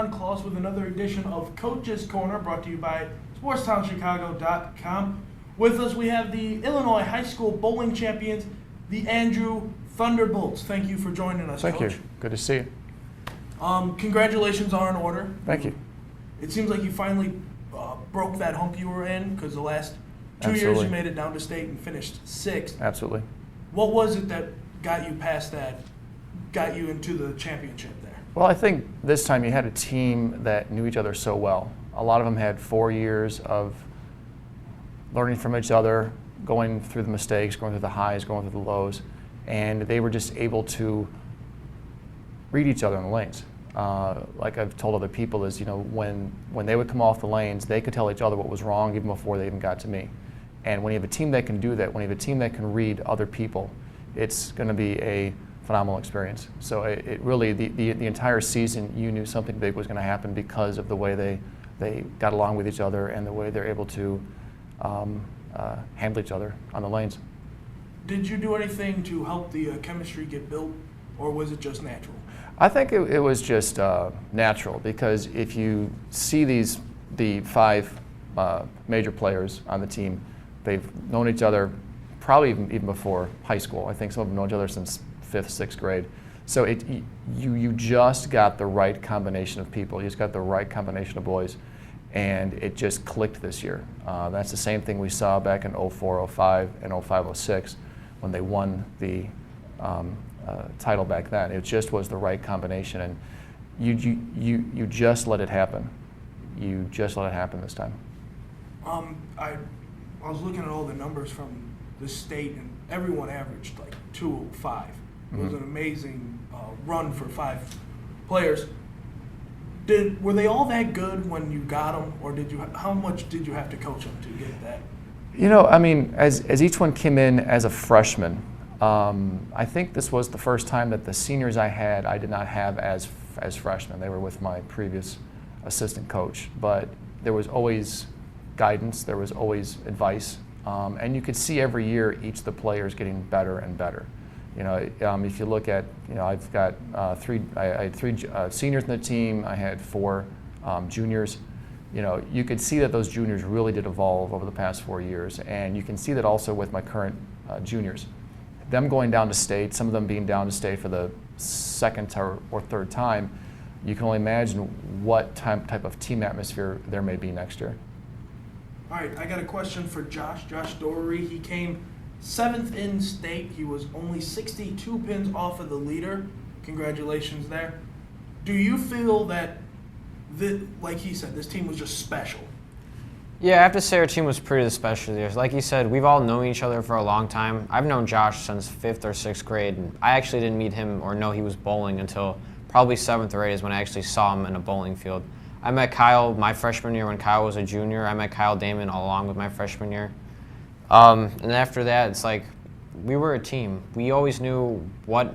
John Claus with another edition of Coach's Corner, brought to you by Sportstownchicago.com. With us, we have the Illinois High School bowling champions, the Andrew Thunderbolts. Thank you for joining us, Thank Coach. you. Good to see you. Congratulations are in order. Thank you. It seems like you finally broke that hump you were in, because the last 2 years Absolutely. you made it down to state and finished sixth. Absolutely. What was it that got you past that, got you into the championship there? Well, I think this time you had a team that knew each other so well. A lot of them had 4 years of learning from each other, going through the mistakes, going through the highs, going through the lows, and they were just able to read each other in the lanes. Like I've told other people is, when they would come off the lanes, they could tell each other what was wrong even before they even got to me. And when you have a team that can do that, when you have a team that can read other people, it's going to be a phenomenal experience. So it really, the entire season, you knew something big was going to happen because of the way they got along with each other and the way they're able to handle each other on the lanes. Did you do anything to help the chemistry get built, or was it just natural? I think it was just natural, because if you see the five major players on the team, they've known each other probably even before high school. I think some of them know each other since 5th, 6th grade. So you just got the right combination of people. You just got the right combination of boys, and it just clicked this year. That's the same thing we saw back in 04, 05, and 05, 06 when they won the title back then. It just was the right combination, and you just let it happen. You just let it happen this time. I was looking at all the numbers from the state, and everyone averaged like 205. It was an amazing run for 5 players. Were they all that good when you got them, or how much did you have to coach them to get that? As each one came in as a freshman, I think this was the first time that the seniors I did not have as freshmen. They were with my previous assistant coach, but there was always guidance, there was always advice, and you could see every year each of the players getting better and better. If you look at, I've got I had 3 seniors in the team. I had 4 juniors. You could see that those juniors really did evolve over the past 4 years, and you can see that also with my current juniors. Them going down to state, some of them being down to state for the 2nd or 3rd time, you can only imagine what type of team atmosphere there may be next year. All right, I got a question for Josh Dory. He came 7th in state. He was only 62 pins off of the leader. Congratulations there. Do you feel that, like he said, this team was just special? Yeah, I have to say our team was pretty special this year. Like you said, we've all known each other for a long time. I've known Josh since 5th or 6th grade, and I actually didn't meet him or know he was bowling until probably 7th or 8th is when I actually saw him in a bowling field. I met Kyle my freshman year when Kyle was a junior. I met Kyle Damon along with my freshman year. And after that, it's like we were a team. We always knew what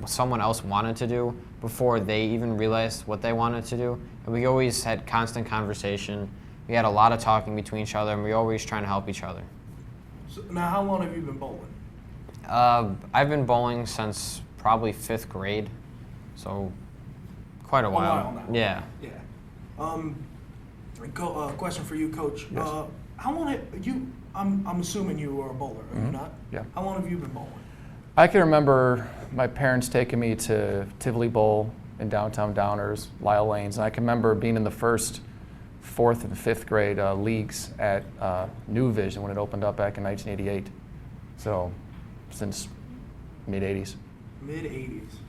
someone else wanted to do before they even realized what they wanted to do. And we always had constant conversation. We had a lot of talking between each other, and we were always trying to help each other. So now, how long have you been bowling? I've been bowling since probably 5th grade, so quite a while. Now. Yeah. Yeah. Question for you, Coach. Yes. How long have you? I'm assuming you were a bowler, are you not? Yeah. How long have you been bowling? I can remember my parents taking me to Tivoli Bowl in downtown Downers, Lyle Lanes, and I can remember being in the first 4th and 5th grade leagues at New Vision when it opened up back in 1988. So since mid-'80s. Mid-'80s.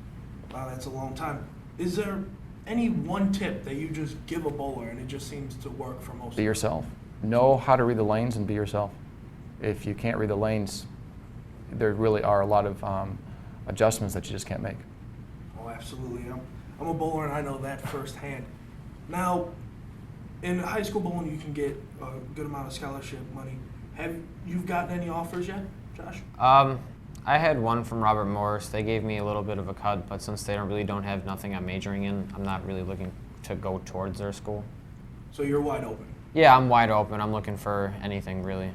Wow, that's a long time. Is there any one tip that you just give a bowler and it just seems to work for most? Be yourself. Know how to read the lanes and be yourself. If you can't read the lanes, there really are a lot of adjustments that you just can't make. Oh, absolutely. I'm a bowler and I know that firsthand. Now, in high school bowling, you can get a good amount of scholarship money. Have you gotten any offers yet, Josh? I had one from Robert Morris. They gave me a little bit of a cut, but since they don't have nothing I'm majoring in, I'm not really looking to go towards their school. So you're wide open? Yeah, I'm wide open. I'm looking for anything, really.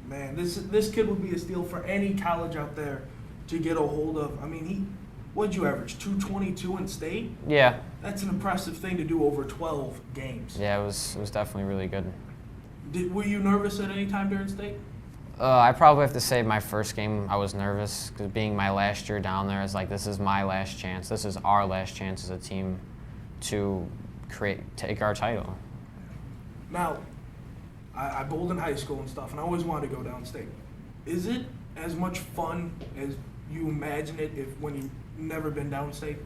Man, this kid would be a steal for any college out there to get a hold of. I mean, what'd you average, 222 in state? Yeah. That's an impressive thing to do over 12 games. Yeah, it was definitely really good. Were you nervous at any time during state? I probably have to say my first game I was nervous because being my last year down there, it's like this is my last chance. This is our last chance as a team to take our title. Now, I bowled in high school and stuff, and I always wanted to go downstate. Is it as much fun as you imagine it when you've never been downstate?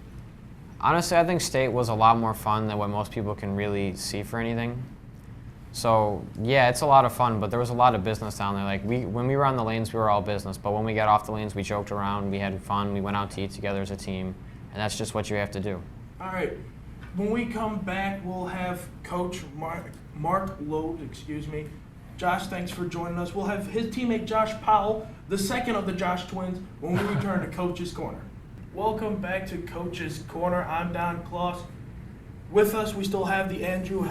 Honestly, I think state was a lot more fun than what most people can really see for anything. So yeah, it's a lot of fun, but there was a lot of business down there. Like when we were on the lanes, we were all business, but when we got off the lanes, we joked around, we had fun, we went out to eat together as a team, and that's just what you have to do. All right. When we come back, we'll have Coach Mark Loeb, Josh, thanks for joining us. We'll have his teammate Josh Powell, the second of the Josh twins, when we return to Coach's Corner. Welcome back to Coach's Corner. I'm Don Kloss. With us, we still have the Andrew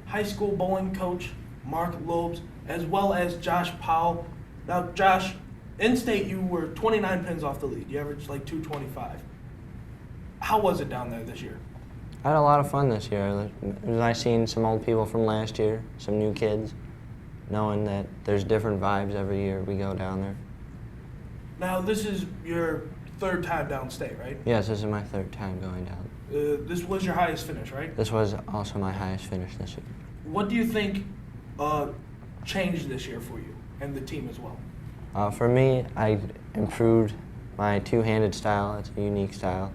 High School bowling coach, Mark Loeb, as well as Josh Powell. Now, Josh, in state, you were 29 pins off the lead. You averaged like 225. How was it down there this year? I had a lot of fun this year. It was nice seeing some old people from last year, some new kids, knowing that there's different vibes every year we go down there. Now, this is your third time downstate, right? Yes, this is my third time going down. This was your highest finish, right? This was also my highest finish this year. What do you think changed this year for you and the team as well? For me, I improved my two-handed style. It's a unique style.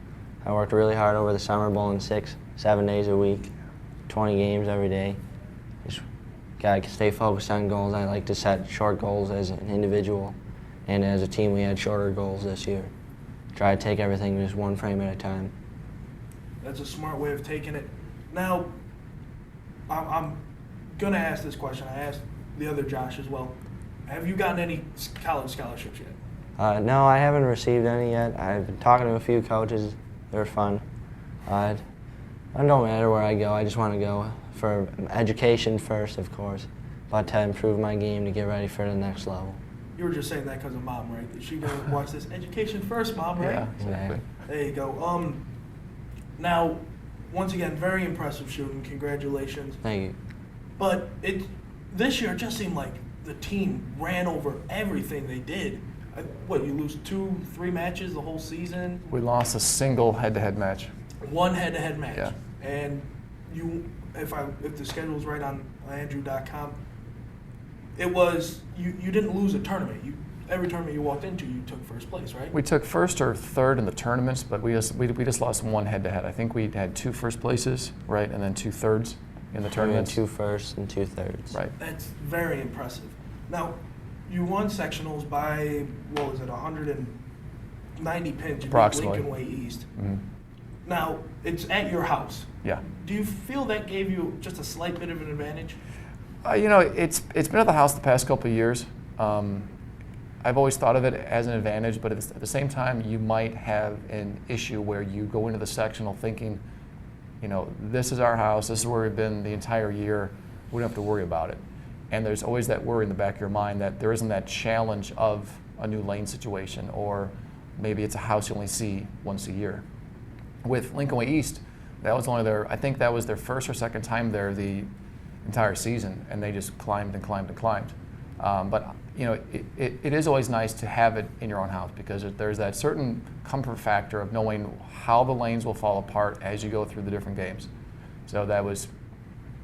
I worked really hard over the summer, bowling 6-7 days a week, 20 games every day. Just gotta stay focused on goals. I like to set short goals as an individual, and as a team we had shorter goals this year. Try to take everything just one frame at a time. That's a smart way of taking it. Now, I'm gonna ask this question. I asked the other Josh as well. Have you gotten any college scholarships yet? No, I haven't received any yet. I've been talking to a few coaches. They're fun. It don't matter where I go. I just want to go for education first, of course, but to improve my game to get ready for the next level. You were just saying that because of Mom, right? Is she gonna watch this? Education first, Mom, right? Yeah, exactly. There you go. Now, once again, very impressive shooting. Congratulations. Thank you. But this year it just seemed like the team ran over everything they did. You lose 2-3 matches the whole season? We lost a single head-to-head match. One head-to-head match. Yeah. And if the schedule's right on Andrew.com, it was you didn't lose a tournament. Every tournament you walked into, you took first place, right? We took first or third in the tournaments, but we just lost one head-to-head. I think we had 2 first places, right, and then 2 thirds in the tournaments. 2 firsts and 2 thirds. Right. That's very impressive. Now, you won sectionals by, 190 pins. You beat Approximately. Lincoln Way East. Mm-hmm. Now, it's at your house. Yeah. Do you feel that gave you just a slight bit of an advantage? It's been at the house the past couple of years. I've always thought of it as an advantage, but at the same time, you might have an issue where you go into the sectional thinking, this is our house, this is where we've been the entire year, we don't have to worry about it. And there's always that worry in the back of your mind that there isn't that challenge of a new lane situation, or maybe it's a house you only see once a year. With Lincoln Way East, that was I think that was their first or second time there the entire season, and they just climbed and climbed and climbed. But it is always nice to have it in your own house because there's that certain comfort factor of knowing how the lanes will fall apart as you go through the different games. So that was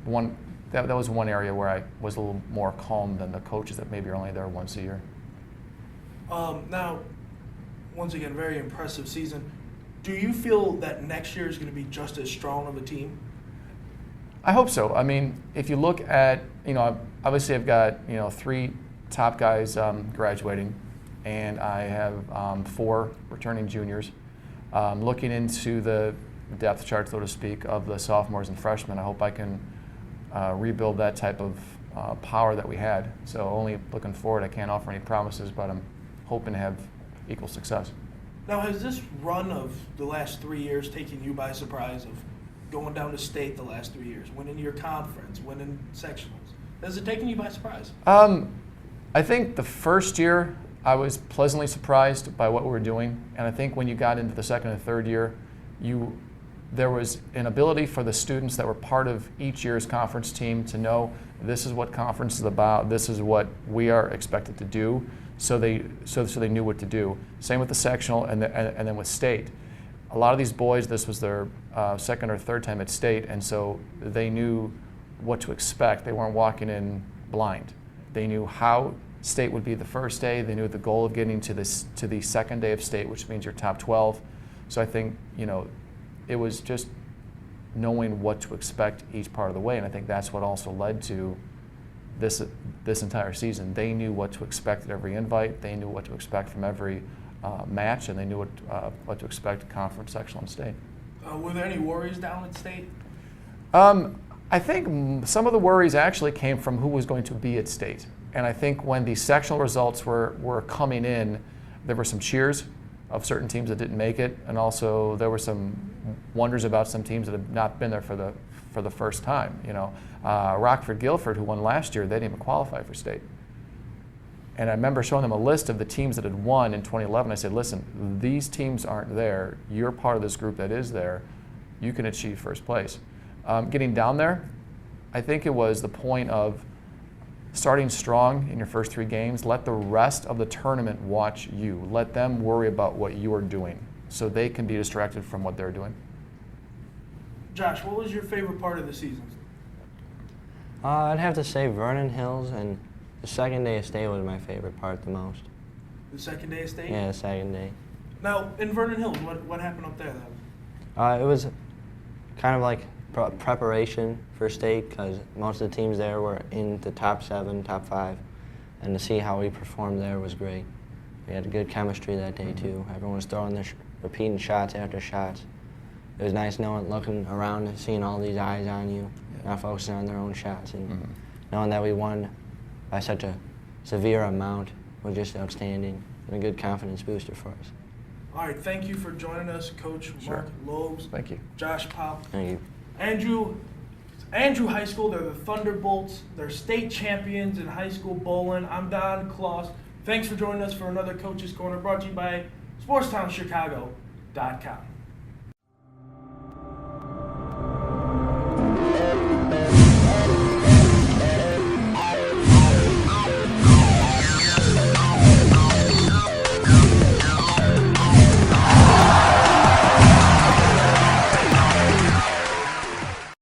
one area where I was a little more calm than the coaches that maybe are only there once a year. Now, once again, very impressive season. Do you feel that next year is going to be just as strong of a team? I hope so. I mean, if you look at, obviously I've got, 3 top guys graduating, and I have 4 returning juniors. Looking into the depth chart, so to speak, of the sophomores and freshmen, I hope I can rebuild that type of power that we had. So only looking forward. I can't offer any promises, but I'm hoping to have equal success. Now, has this run of the last 3 years taken you by surprise of going down to state the last 3 years, winning your conference, winning sectionals? Has it taken you by surprise? I think the first year I was pleasantly surprised by what we were doing, and I think when you got into the second and third year, there was an ability for the students that were part of each year's conference team to know this is what conference is about, this is what we are expected to do, so they knew what to do. Same with the sectional and then with state. A lot of these boys, this was their second or third time at state, and so they knew what to expect. They weren't walking in blind. They knew how state would be the first day. They knew the goal of getting to the second day of state, which means your top 12. So I think, it was just knowing what to expect each part of the way, and I think that's what also led to this entire season. They knew what to expect at every invite. They knew what to expect from every match, and they knew what to expect conference, sectional, and state. Were there any worries down at state? I think some of the worries actually came from who was going to be at state. And I think when the sectional results were coming in, there were some cheers of certain teams that didn't make it, and also there were some wonders about some teams that had not been there for the first time. Rockford Guilford, who won last year, they didn't even qualify for state. And I remember showing them a list of the teams that had won in 2011. I said, listen, these teams aren't there. You're part of this group that is there. You can achieve first place. Getting down there, I think it was the point of starting strong in your first 3 games. Let the rest of the tournament watch you. Let them worry about what you're doing so they can be distracted from what they're doing. Josh, what was your favorite part of the season? I'd have to say Vernon Hills, and the second day of state was my favorite part the most. The second day of state? Yeah, the second day. Now, in Vernon Hills, what happened up there then? It was kind of like preparation for state, because most of the teams there were in the top 7, top 5, and to see how we performed there was great. We had a good chemistry that day too. Everyone was throwing their repeating shots after shots. It was nice looking around and seeing all these eyes on you, not focusing on their own shots, and knowing that we won by such a severe amount was just outstanding and a good confidence booster for us. All right, thank you for joining us, Coach Mark Lobes. Thank you. Josh Pop. Thank you. Andrew High School, they're the Thunderbolts. They're state champions in high school bowling. I'm Don Kloss. Thanks for joining us for another Coach's Corner, brought to you by Sportstownchicago.com.